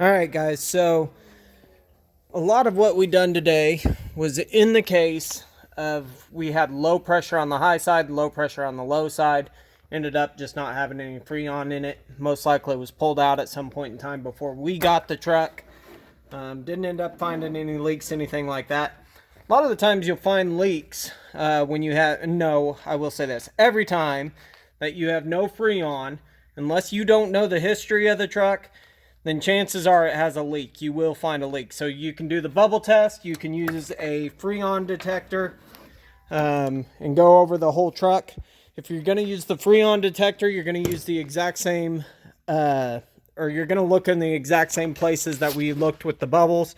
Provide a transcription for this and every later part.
All right, guys. So a lot of what we done today was in the case of we had low pressure on the high side, low pressure on the low side. Ended up just not having any Freon in it. Most likely it was pulled out at some point in time before we got the truck. Didn't end up finding any leaks, anything like that. A lot of the times you'll find leaks when you have, no, I will say this. Every time that you have no Freon, unless you don't know the history of the truck, then chances are it has a leak. You will find a leak. So you can do the bubble test. You can use a Freon detector and go over the whole truck. If you're going to use the Freon detector, you're going to use the exact same, or you're going to look in the exact same places that we looked with the bubbles.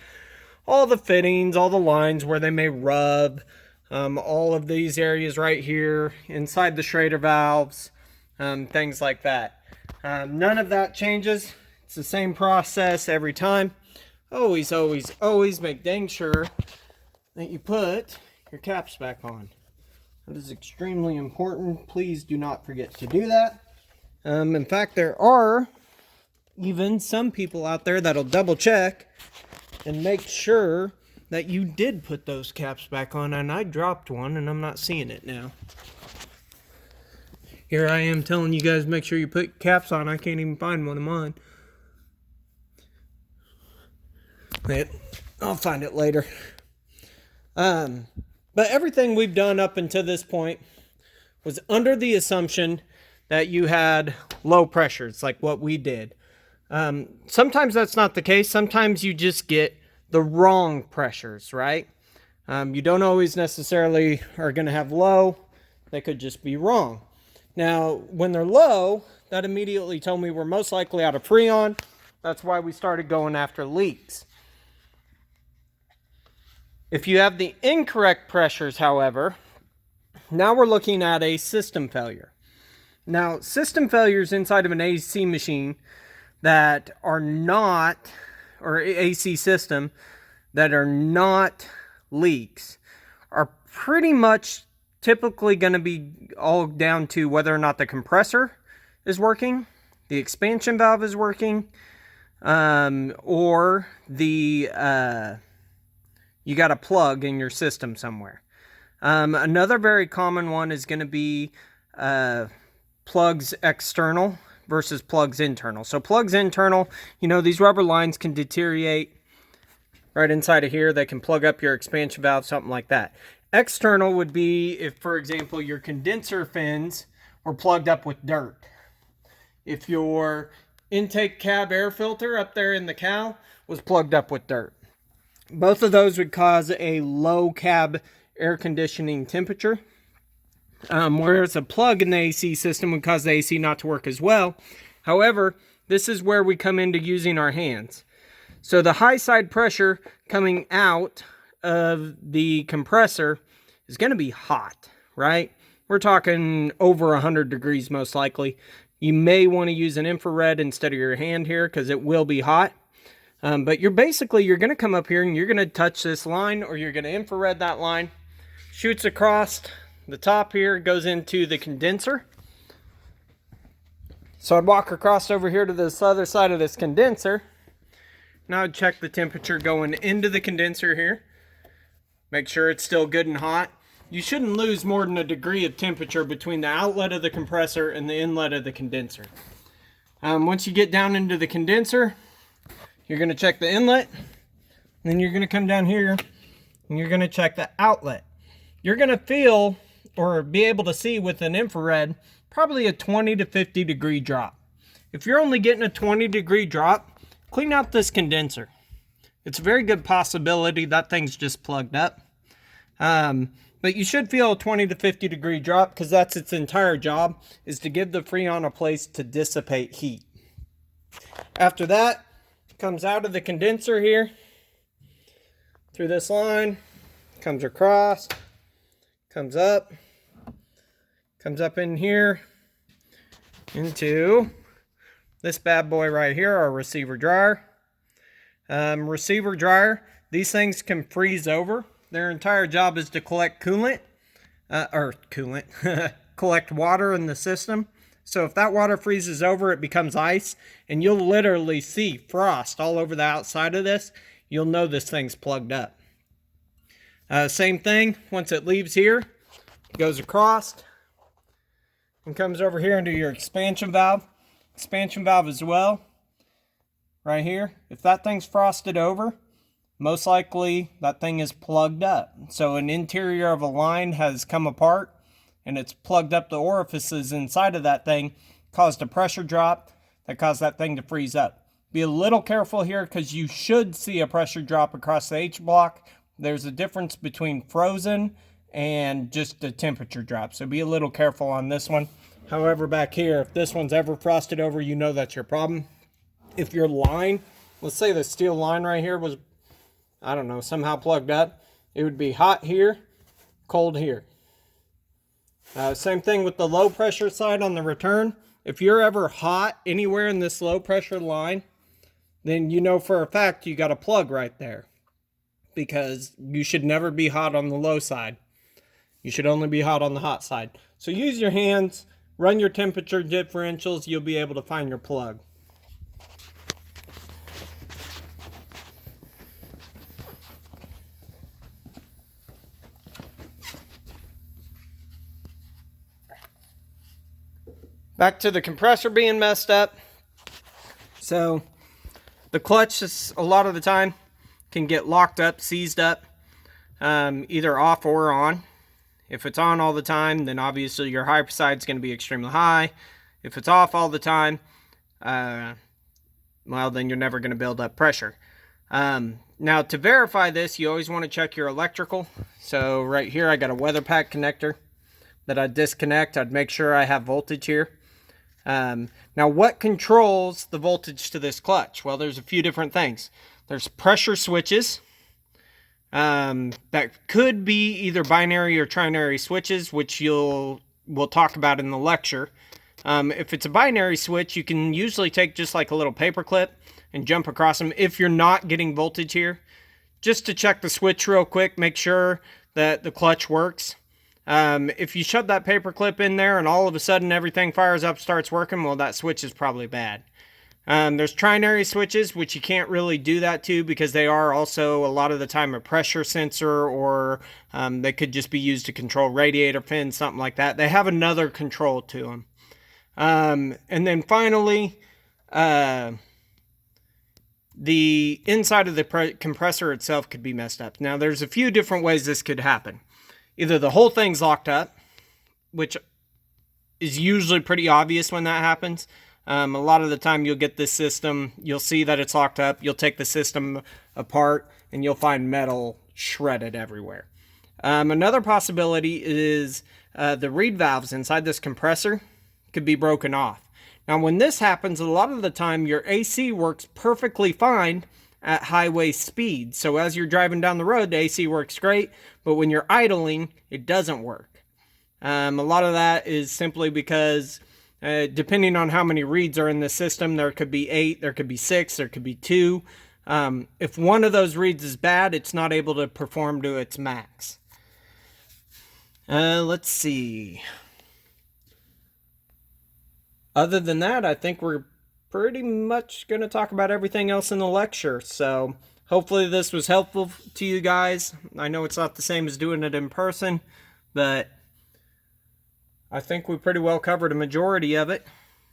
All the fittings, all the lines where they may rub, all of these areas right here, inside the Schrader valves, things like that. None of that changes. It's the same process every time. Always, always, always make dang sure that you put your caps back on. That is extremely important. Please do not forget to do that. In fact, there are even some people out there that'll double check and make sure that you did put those caps back on. And I dropped one and I'm not seeing it now. Here I am telling you guys make sure you put caps on. I can't even find one of mine. I'll find it later. But everything we've done up until this point was under the assumption that you had low pressures, like what we did. Sometimes that's not the case. Sometimes you just get the wrong pressures, right? You don't always necessarily are going to have low. They could just be wrong. Now, when they're low, that immediately told me we're most likely out of Freon. That's why we started going after leaks. If you have the incorrect pressures, however, now we're looking at a system failure. Now, system failures inside of an AC machine that are not, or AC system that are not leaks, are pretty much typically going to be all down to whether or not the compressor is working, the expansion valve is working, or the you got a plug in your system somewhere. Another very common one is going to be plugs external versus plugs internal. So plugs internal, these rubber lines can deteriorate right inside of here. They can plug up your expansion valve, something like that. External would be if, for example, your condenser fins were plugged up with dirt. If your intake cab air filter up there in the cow was plugged up with dirt. Both of those would cause a low cab air conditioning temperature. Whereas a plug in the AC system would cause the AC not to work as well. However, this is where we come into using our hands. So the high side pressure coming out of the compressor is going to be hot, right? We're talking over 100 degrees most likely. You may want to use an infrared instead of your hand here because it will be hot. But you're going to come up here and you're going to touch this line, or you're going to infrared that line, shoots across the top here, goes into the condenser. So I'd walk across over here to this other side of this condenser. Now I'd check the temperature going into the condenser here. Make sure it's still good and hot. You shouldn't lose more than a degree of temperature between the outlet of the compressor and the inlet of the condenser. Once you get down into the condenser, you're going to check the inlet, and then you're going to come down here, and you're going to check the outlet. You're going to feel, or be able to see with an infrared, probably a 20 to 50 degree drop. If you're only getting a 20 degree drop, clean out this condenser. It's a very good possibility that thing's just plugged up. But you should feel a 20 to 50 degree drop because that's its entire job, is to give the Freon a place to dissipate heat. After that, comes out of the condenser here, through this line, comes across, comes up in here, into this bad boy right here, our receiver dryer. Receiver dryer, these things can freeze over. Their entire job is to collect collect water in the system So if that water freezes over, it becomes ice, and you'll literally see frost all over the outside of this. You'll know this thing's plugged up. Same thing, once it leaves here, it goes across and comes over here into your expansion valve. Expansion valve as well, right here. If that thing's frosted over, most likely that thing is plugged up. So an interior of a line has come apart and it's plugged up the orifices inside of that thing, caused a pressure drop that caused that thing to freeze up. Be a little careful here because you should see a pressure drop across the H block. There's a difference between frozen and just a temperature drop. So be a little careful on this one. However, back here, if this one's ever frosted over, you know that's your problem. If your line, let's say the steel line right here was, I don't know, somehow plugged up, it would be hot here, cold here. Same thing with the low pressure side on the return. If you're ever hot anywhere in this low pressure line, then you know for a fact you got a plug right there, because you should never be hot on the low side. You should only be hot on the hot side. So use your hands, run your temperature differentials, you'll be able to find your plug. Back to the compressor being messed up. So the clutch is, a lot of the time, can get locked up, seized up, either off or on. If it's on all the time, then obviously your hyper side is going to be extremely high. If it's off all the time, well, then you're never going to build up pressure. Now, to verify this, you always want to check your electrical. So right here, I got a weather pack connector that I disconnect. I'd make sure I have voltage here. Now, what controls the voltage to this clutch? Well, there's a few different things. There's pressure switches that could be either binary or trinary switches, which we'll talk about in the lecture. If it's a binary switch, you can usually take just like a little paper clip and jump across them if you're not getting voltage here. Just to check the switch real quick, make sure that the clutch works. If you shove that paper clip in there and all of a sudden everything fires up, starts working, well, that switch is probably bad. There's trinary switches, which you can't really do that to because they are also a lot of the time a pressure sensor, or they could just be used to control radiator fins, something like that. They have another control to them. And then finally, the inside of the compressor itself could be messed up. Now, there's a few different ways this could happen. Either the whole thing's locked up, which is usually pretty obvious when that happens. A lot of the time you'll get this system, you'll see that it's locked up, you'll take the system apart, and you'll find metal shredded everywhere. Another possibility is the reed valves inside this compressor could be broken off. Now, when this happens, a lot of the time your AC works perfectly fine at highway speed. So as you're driving down the road, the AC works great, but when you're idling, it doesn't work. A lot of that is simply because depending on how many reeds are in the system, there could be 8, there could be 6, there could be 2. If one of those reeds is bad, it's not able to perform to its max. Let's see. Other than that, I think we're pretty much going to talk about everything else in the lecture. So hopefully this was helpful to you guys. I know it's not the same as doing it in person, but I think we pretty well covered a majority of it.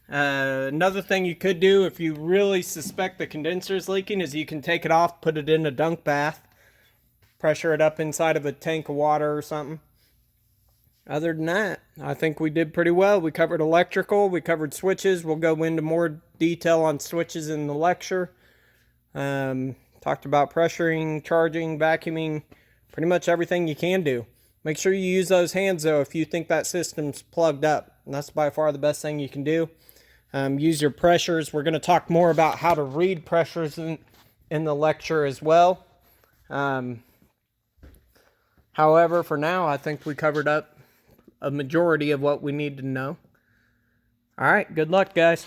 Another thing you could do if you really suspect the condenser is leaking is you can take it off, put it in a dunk bath, pressure it up inside of a tank of water or something. Other than that, I think we did pretty well. We covered electrical, we covered switches. We'll go into more detail on switches in the lecture. Talked about pressuring, charging, vacuuming, pretty much everything you can do. Make sure you use those hands, though, if you think that system's plugged up. And that's by far the best thing you can do. Use your pressures. We're going to talk more about how to read pressures in the lecture as well. However, for now, I think we covered up a majority of what we need to know. All right, good luck, guys.